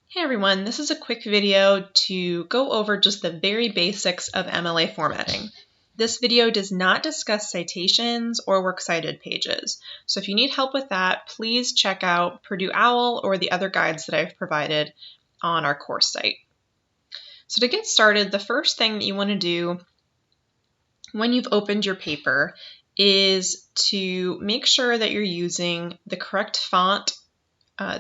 Hey everyone, this is a quick video to go over just the very basics of MLA formatting. This video does not discuss citations or works cited pages, so if you need help with that, please check out Purdue OWL or the other guides that I've provided on our course site. So to get started, the first thing that you want to do when you've opened your paper is to make sure that you're using the correct font,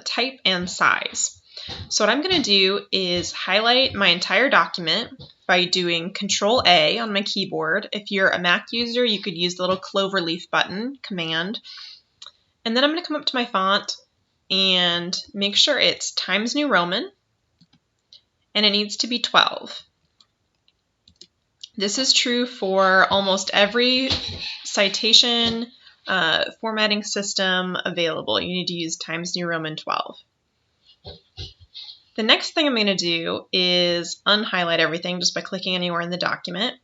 type, and size. So what I'm going to do is highlight my entire document by doing Control A on my keyboard. If you're a Mac user, you could use the little clover leaf button, Command. And then I'm going to come up to my font and make sure it's Times New Roman, and it needs to be 12. This is true for almost every citation formatting system available. You need to use Times New Roman 12. The next thing I'm going to do is unhighlight everything just by clicking anywhere in the document.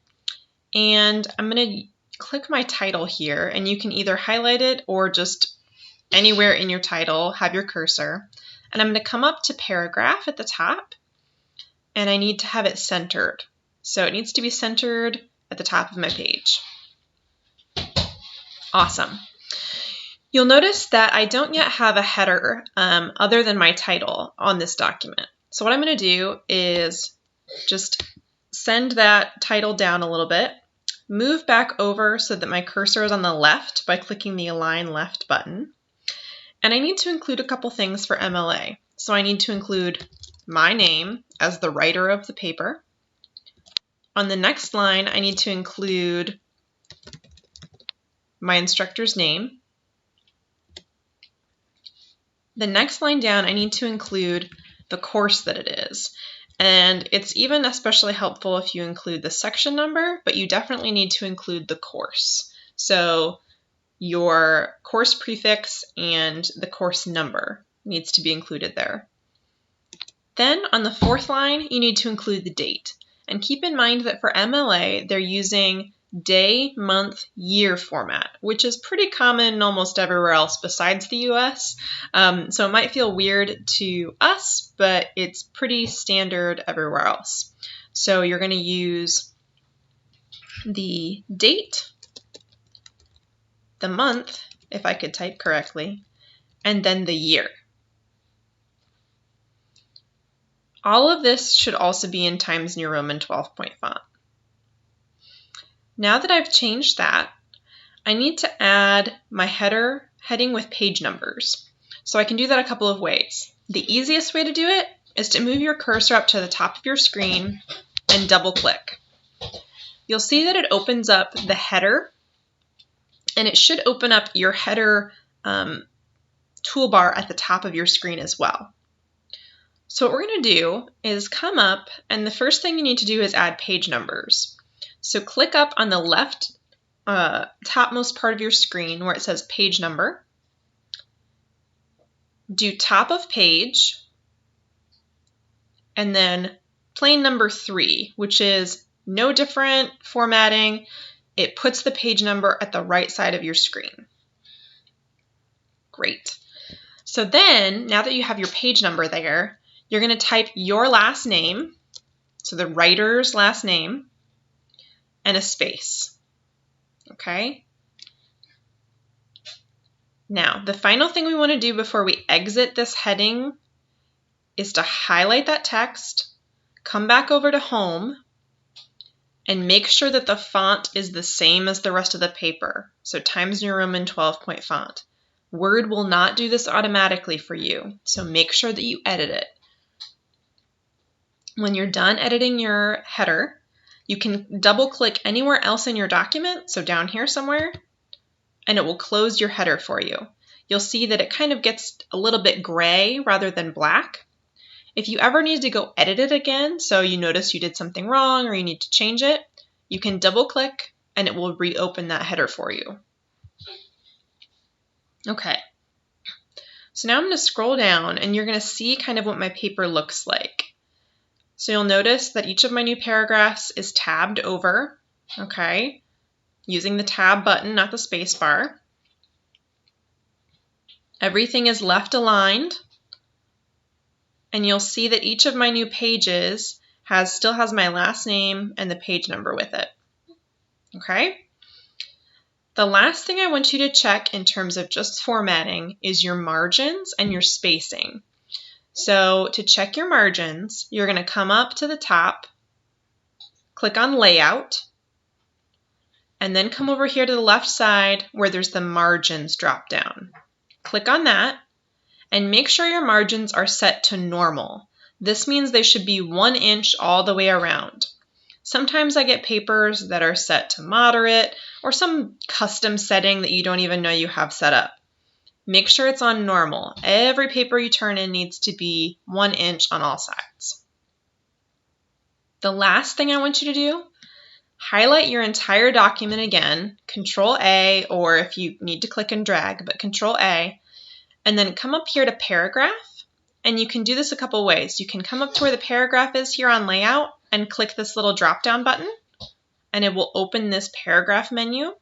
And I'm going to click my title here, and you can either highlight it or just anywhere in your title have your cursor. And I'm going to come up to paragraph at the top, and I need to have it centered. So it needs to be centered at the top of my page. Awesome. You'll notice that I don't yet have a header other than my title on this document. So what I'm going to do is just send that title down a little bit, move back over so that my cursor is on the left by clicking the Align Left button. And I need to include a couple things for MLA. So I need to include my name as the writer of the paper. On the next line, I need to include my instructor's name. The next line down, I need to include the course that it is. And it's even especially helpful if you include the section number, but you definitely need to include the course. So your course prefix and the course number needs to be included there. Then on the fourth line, you need to include the date. And keep in mind that for MLA, they're using day, month, year format, which is pretty common almost everywhere else besides the US. So it might feel weird to us, but it's pretty standard everywhere else. So you're going to use the date, the month, if I could type correctly, and then the year. All of this should also be in Times New Roman 12-point font. Now that I've changed that, I need to add my heading with page numbers. So I can do that a couple of ways. The easiest way to do it is to move your cursor up to the top of your screen and double click. You'll see that it opens up the header, and it should open up your header toolbar at the top of your screen as well. So what we're going to do is come up, and the first thing you need to do is add page numbers. So click up on the left topmost part of your screen where it says page number. Do top of page, and then plain number 3, which is no different formatting. It puts the page number at the right side of your screen. Great. So then, now that you have your page number there, you're going to type your last name, so the writer's last name, and a space. Okay? Now, the final thing we want to do before we exit this heading is to highlight that text, come back over to Home, and make sure that the font is the same as the rest of the paper. So Times New Roman 12-point font. Word will not do this automatically for you, so make sure that you edit it. When you're done editing your header, you can double click anywhere else in your document, so down here somewhere, and it will close your header for you. You'll see that it kind of gets a little bit gray rather than black. If you ever need to go edit it again, so you notice you did something wrong or you need to change it, you can double click and it will reopen that header for you. Okay, so now I'm going to scroll down and you're going to see kind of what my paper looks like. So you'll notice that each of my new paragraphs is tabbed over, okay, using the tab button, not the space bar. Everything is left aligned. and you'll see that each of my new pages still has my last name and the page number with it. Okay? The last thing I want you to check in terms of just formatting is your margins and your spacing. So to check your margins, you're going to come up to the top, click on Layout, and then come over here to the left side where there's the Margins drop down. Click on that and make sure your margins are set to normal. This means they should be 1 inch all the way around. Sometimes I get papers that are set to moderate or some custom setting that you don't even know you have set up. Make sure it's on normal. Every paper you turn in needs to be 1 inch on all sides. The last thing I want you to do, highlight your entire document again, Control A, or if you need to click and drag, but Control A, and then come up here to Paragraph, and you can do this a couple ways. You can come up to where the paragraph is here on Layout and click this little drop-down button, and it will open this paragraph menu.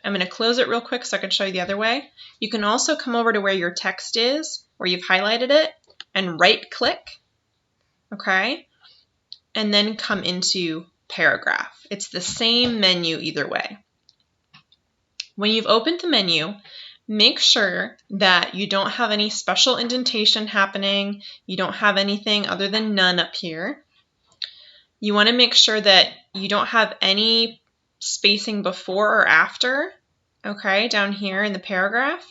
I'm going to close it real quick so I can show you the other way. You can also come over to where your text is, where you've highlighted it, and right-click, okay, and then come into Paragraph. It's the same menu either way. When you've opened the menu, make sure that you don't have any special indentation happening. You don't have anything other than none up here. You want to make sure that you don't have any spacing before or after, okay, down here in the paragraph.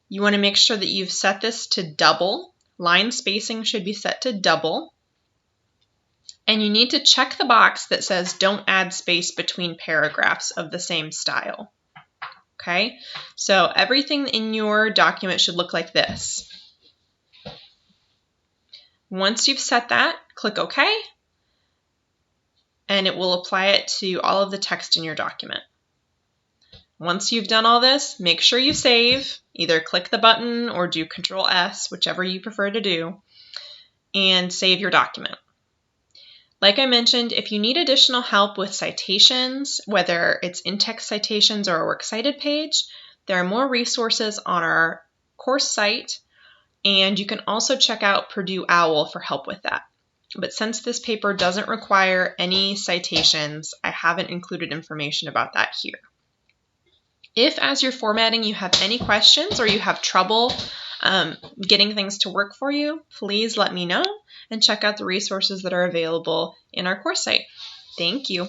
You want to make sure that you've set this to double. Line spacing should be set to double. And you need to check the box that says don't add space between paragraphs of the same style. Okay, so everything in your document should look like this. Once you've set that, click OK, and it will apply it to all of the text in your document. Once you've done all this, make sure you save. Either click the button or do Control S, whichever you prefer to do, and save your document. Like I mentioned, if you need additional help with citations, whether it's in-text citations or a works cited page, there are more resources on our course site, and you can also check out Purdue OWL for help with that. But since this paper doesn't require any citations, I haven't included information about that here. If, as you're formatting, you have any questions or you have trouble getting things to work for you, please let me know and check out the resources that are available in our course site. Thank you.